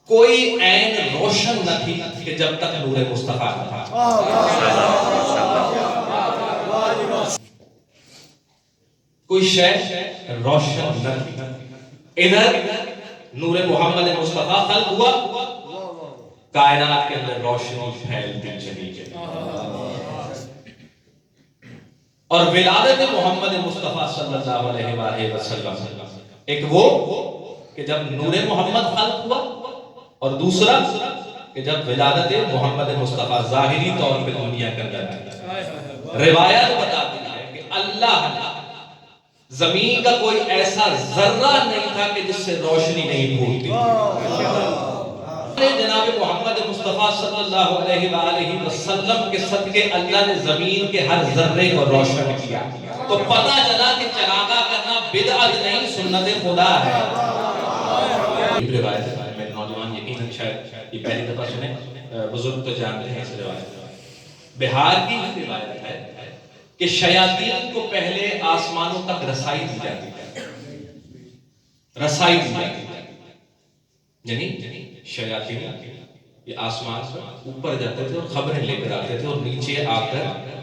کوئی عین روشن نہ تھی کہ جب تک نور مصطفیٰ نہ تھا. کوئی شے روشن نہ تھی. ادھر نور محمد مصطفیٰ خلق ہوا، کائنات کے اندر روشنی پھیلتی چلی گئی. اور ولادت محمد مصطفیٰ صلی اللہ علیہ وآلہ وسلم ایک وہ کہ جب نور محمد خلق ہوا، اور دوسرا کہ جب ولادت محمد مصطفیٰ ظاہری طور پہ دنیا کے اندر آئی. روایت بتاتی ہے کہ اللہ نے زمین کا کوئی ایسا ذرہ نہیں تھا کہ جس سے روشنی نہیں پھوٹتی. جناب محمد مصطفیٰ صلی اللہ علیہ وآلہ وسلم کے صدقے اللہ نے زمین کے ہر ذرے کو روشن کیا. تو پتہ چلا کہ چراغاں کرنا بدعت نہیں، سنت خدا ہے. روایت ہے، میرے نوجوان یقیناً شاید یہ پہلی دفعہ سنیں، بزرگ تو جانتے ہیں اس روایت. بہار کی روایت ہے کہ شیاطین کو پہلے آسمانوں تک رسائی دی جاتی ہے. رسائی دی جاتی ہے، یعنی شیاطین یہ آسمان سے اوپر جاتے تھے اور خبریں لے کر آتے تھے، اور نیچے آ کر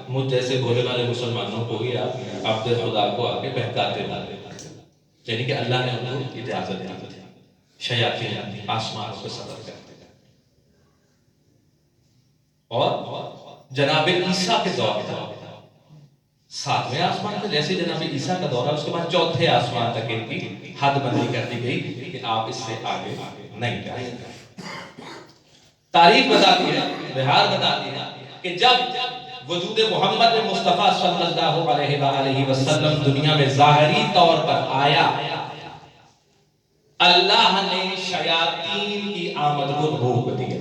مجھ جیسے بھولے والے مسلمانوں کو ہی عبد خدا کو آ کے بہکاتے تھے. یعنی کہ اللہ نے ان کو اجازت دی تھی. شیاطین آسمان کو سفر کرتے ہیں. اور جناب عیسیٰ کے دور تھا، ساتویں آسمان پہ جیسے جناب عیسیٰ کا دور ہے، اس کے بعد چوتھے آسمان تک ان کی حد بندی کر دی گئی کہ آپ اس سے آگے نہیں جا سکتے. تاریخ بتاتی ہے، بہار بتاتی ہے کہ جب وجود محمد مصطفیٰ صلی اللہ علیہ وآلہ وسلم دنیا میں ظاہری طور پر آیا، اللہ نے شیاطین کی آمد کو روک دیا.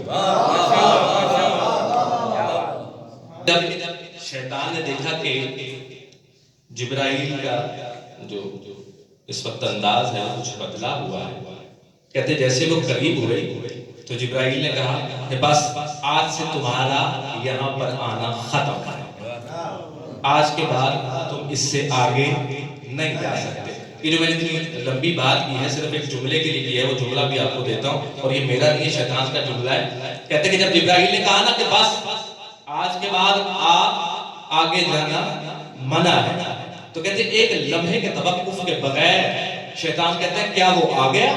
جب شیطان نے دیکھا کہ جبرائیل کا جو اس وقت انداز ہے کچھ بدلا ہوا ہے، کہتے جیسے وہ قریب ہوئے تو جبرائیل نے کہا کہ بس آج سے تمہارا یہاں پر آنا ختم ہے، آج کے بعد تم اس سے آگے نہیں جا سکتے. یہ جو میں نے اتنی لمبی بات کی ہے صرف ایک جملے کے لیے کی ہے، وہ جملہ بھی آپ کو دیتا ہوں، اور یہ میرا نہیں، شیطان کا جملہ ہے. کہتے کہ جب جبرائیل نے کہا نا کہ بس آج کے بعد آپ آگے جانا منع ہے، تو کہتے ایک لمحے کے توقف کے بغیر شیطان کہتا ہے کیا وہ آ گیا؟